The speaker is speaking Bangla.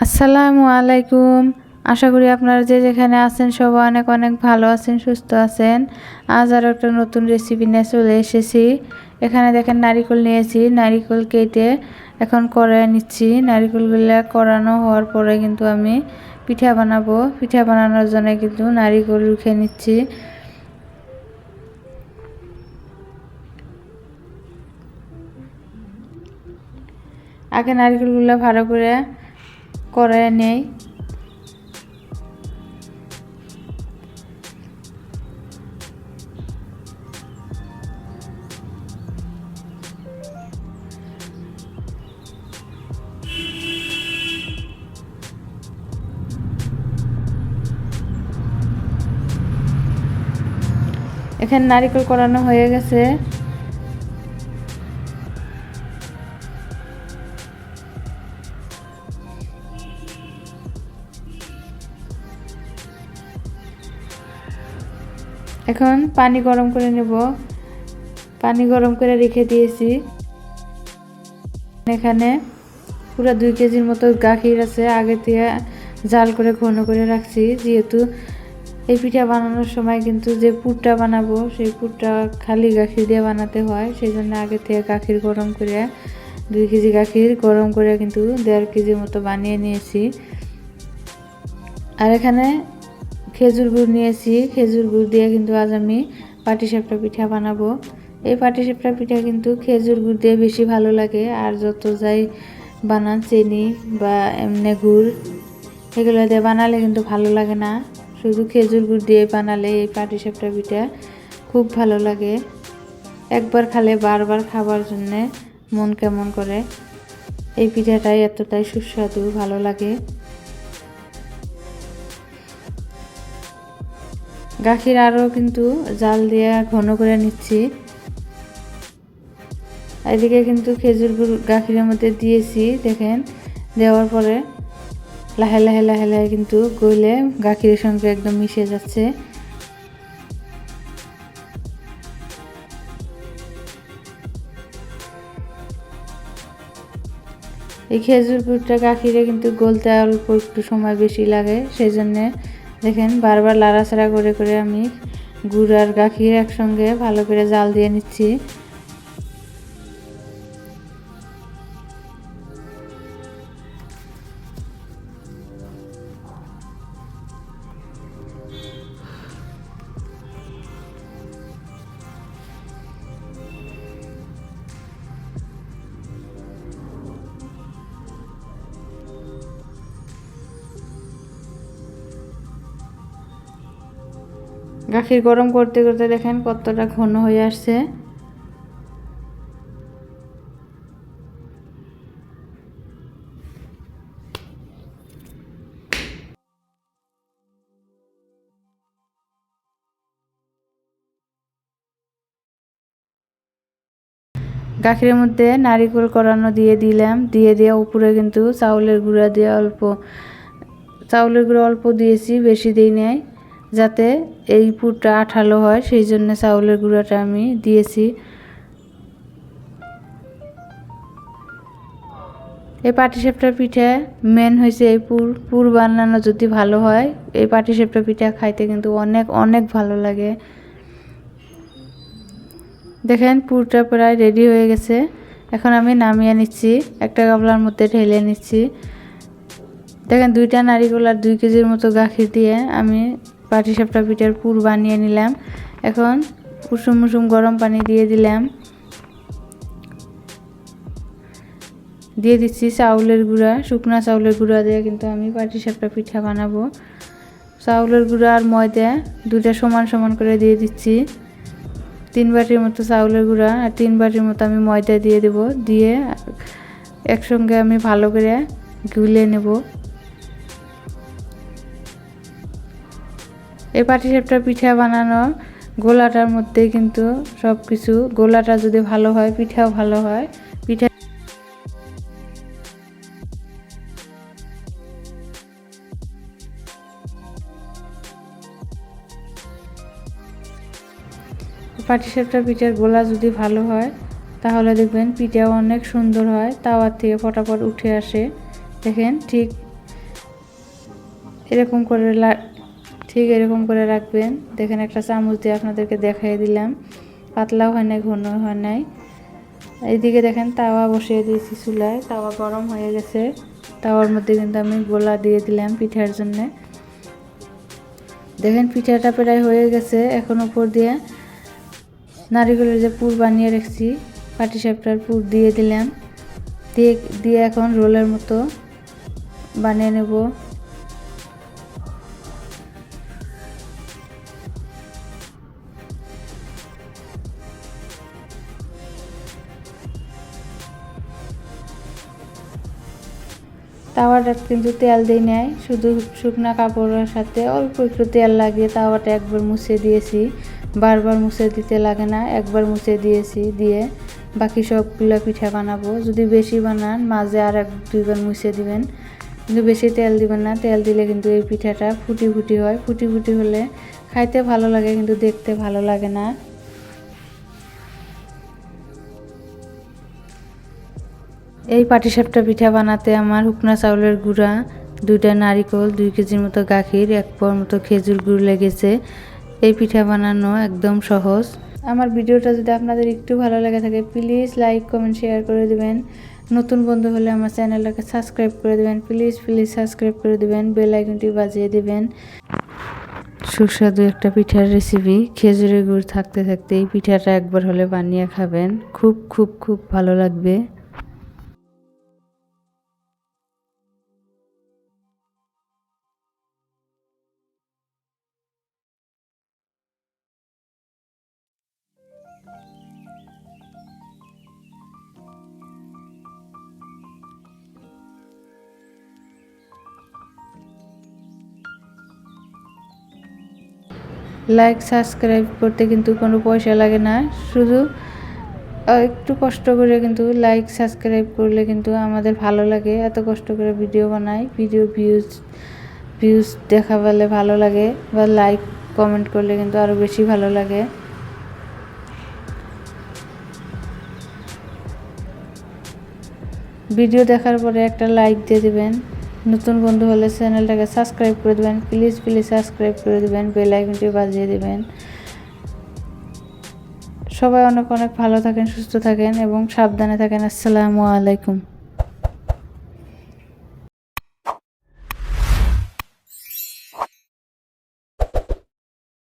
আসসালামু আলাইকুম। আশা করি আপনারা যে যেখানে আছেন সবাই অনেক অনেক ভালো আছেন, সুস্থ আছেন। আজ আরও একটা নতুন রেসিপি নিয়ে চলে এসেছি। এখানে দেখেন নারিকেল নিয়েছি, নারিকেল কেটে এখন কড়াইয়ে নিচ্ছি। নারিকেলগুলো কড়ানো হওয়ার পরে কিন্তু আমি পিঠা বানাবো। পিঠা বানানোর জন্য কিন্তু নারিকেল রুখে নিচ্ছি। আগে নারিকেলগুলো ভালো করে কড়াইয়ে নেই। এখানে নারিকেল কড়ানো হয়ে গেছে। এখন পানি গরম করে নেব। পানি গরম করে রেখে দিয়েছি। এখানে পুরো 2 কেজির মতো গাখির আছে, আগে থেকে জাল করে ঘন করে রাখছি। যেহেতু এই পিঠা বানানোর সময় কিন্তু যে পুরটা বানাবো সেই পুরটা খালি গাখির দিয়ে বানাতে হয়, সেই জন্য আগে থেকে গাখির গরম করে 2 কেজি গাখির গরম করে কিন্তু 1.5 কেজির মতো বানিয়ে নিয়েছি। আর এখানে খেজুর গুড় নিয়েছি। খেজুর গুড় দিয়ে কিন্তু আজ আমি পাটিসাপটা পিঠা বানাবো। এই পাটিসাপটা পিঠা কিন্তু খেজুর গুড় দিয়ে বেশি ভালো লাগে। আর যত যাই বানান চিনি বা এমনি গুড় এগুলো দিয়ে বানালে কিন্তু ভালো লাগে না। শুধু খেজুর গুড় দিয়ে বানালে এই পাটিসাপটা পিঠা খুব ভালো লাগে। একবার খালে বারবার খাবার জন্যে মন কেমন করে। এই পিঠাটাই এতটাই সুস্বাদু, ভালো লাগে। গাখির আরও কিন্তু জাল দিয়ে ঘন করে নিচ্ছি। এদিকে কিন্তু খেজুর গুড় গাখিরের মধ্যে দিয়েছি। দেখেন, দেওয়ার পরে লাহে লাহে লাহে লাহে কিন্তু গলে গাখিরের সঙ্গে একদম মিশে যাচ্ছে। এই খেজুর গুড়টা গাখিরে কিন্তু গলতে অল্প একটু সময় বেশি লাগে, সেই জন্যে দেখেন বারবার লাড়াচাড়া করে করে আমি গুড় আর গাখির একসঙ্গে ভালো করে জাল দিয়ে নিচ্ছি। গাখির গরম করতে করতে দেখেন কতটা ঘন হয়ে আসছে। গাখিরের মধ্যে নারিকেল কোরানো দিয়ে দিলাম। দিয়ে উপরে কিন্তু চাউলের গুঁড়া দিয়ে চাউলের গুঁড়া অল্প দিয়েছি, বেশি দিই নাই, যাতে এই পুরটা আঠালো হয়, সেই জন্য চাউলের গুঁড়াটা আমি দিয়েছি। এই পাটিসাপটা পিঠা মেন হয়েছে এই পুর বানানো যদি ভালো হয়, এই পাটিসাপটা পিঠা খাইতে কিন্তু অনেক অনেক ভালো লাগে। দেখেন পুরটা প্রায় রেডি হয়ে গেছে। এখন আমি নামিয়ে নিচ্ছি, একটা গামলার মধ্যে ঢেলে নিচ্ছি। দেখেন 2টা নারিকেল আর 2 কেজির মতো গাখির দিয়ে আমি পাটিসাপটা পিঠার পুর বানিয়ে নিলাম। এখন কুসুম মুসুম গরম পানি দিয়ে দিলাম। দিয়ে দিচ্ছি চাউলের গুঁড়া, শুকনা চাউলের গুঁড়া দিয়ে কিন্তু আমি পাটিসাপটা পিঠা বানাবো। চাউলের গুঁড়া আর ময়দা 2টা সমান সমান করে দিয়ে দিচ্ছি। 3 বাটির মতো চাউলের গুঁড়া আর 3 বাটির মতো আমি ময়দা দিয়ে দেব। দিয়ে একসঙ্গে আমি ভালো করে গুলে নেব। এই পাটিসাপটা পিঠা বানানো গোলাটার মধ্যে কিন্তু সব কিছু, গোলাটা যদি ভালো হয় পিঠাও ভালো হয়। পিঠা পাটিসাপটা পিঠার গোলা যদি ভালো হয় তাহলে দেখবেন পিঠাও অনেক সুন্দর হয়, তাওয়ার থেকে ফটাফট উঠে আসে। দেখেন ঠিক এরকম করে ঠিক এরকম করে রাখবেন। দেখেন একটা চামচ দিয়ে আপনাদেরকে দেখাই দিলাম, পাতলাও হয় নাই ঘন হয় নাই। এইদিকে দেখেন তাওয়া বসিয়ে দিয়েছি চুলায়, তাওয়া গরম হয়ে গেছে। তাওয়ার মধ্যে কিন্তু আমি গোলা দিয়ে দিলাম পিঠার জন্য। দেখেন পিঠাটা প্রায় হয়ে গেছে। এখন উপর দিয়ে নারিকেলের যে পুর বানিয়ে রেখেছি, পাটিসাপটার পুর দিয়ে দিলাম। দিয়ে এখন রোলের মতো বানিয়ে নেব। তাওয়াটা কিন্তু তেল দিই নাই, শুধু শুকনা কাপড়ের সাথে অল্প একটু তেল লাগিয়ে তাওয়াটা একবার মুছে দিয়েছি। বারবার মুছে দিতে লাগে না, একবার মুছে দিয়েছি। দিয়ে বাকি সবগুলো পিঠা বানাবো। যদি বেশি বানান মাঝে আর 1-2বার মুছে দিবেন, কিন্তু বেশি তেল দিবেন না। তেল দিলে কিন্তু এই পিঠাটা ফুটি ফুটি হয়। ফুটি ফুটি হলে খাইতে ভালো লাগে, কিন্তু দেখতে ভালো লাগে না। এই পাটিসাপটা পিঠা বানাতে আমার শুকনা চাউলের গুঁড়া, 2টা নারিকেল, 2 কেজির মতো গাখির, 1 পোয়ার মতো খেজুর গুড় লেগেছে। এই পিঠা বানানো একদম সহজ। আমার ভিডিওটা যদি আপনাদের একটু ভালো লেগে থাকে প্লিজ লাইক কমেন্ট শেয়ার করে দিবেন। নতুন বন্ধু হলে আমার চ্যানেলটাকে সাবস্ক্রাইব করে দিবেন। প্লিজ সাবস্ক্রাইব করে দিবেন, বেল আইকনটি বাজিয়ে দিবেন। সুস্বাদু একটা পিঠার রেসিপি। খেজুরের গুড় থাকতে থাকতে এই পিঠাটা একবার হলে বানিয়ে খাবেন, খুব খুব খুব ভালো লাগবে। লাইক সাবস্ক্রাইব করতে কিন্তু কোনো পয়সা লাগে না, শুধু একটু কষ্ট করে কিন্তু লাইক সাবস্ক্রাইব করলে কিন্তু আমাদের ভালো লাগে। এত কষ্ট করে ভিডিও বানাই, ভিডিও ভিউজ দেখা পেলে ভালো লাগে, বা লাইক কমেন্ট করলে কিন্তু আরও বেশি ভালো লাগে। ভিডিও দেখার পরে একটা লাইক দিয়ে দিবেন। নতুন বন্ধু হলে চ্যানেলটাকে সাবস্ক্রাইব করে দেবেন। প্লিজ সাবস্ক্রাইব করে দেবেন, বেল আইকনটি বাজিয়ে দেবেন। সবাই অনেক অনেক ভালো থাকেন, সুস্থ থাকেন এবং সাবধানে থাকেন। আসসালামু আলাইকুম।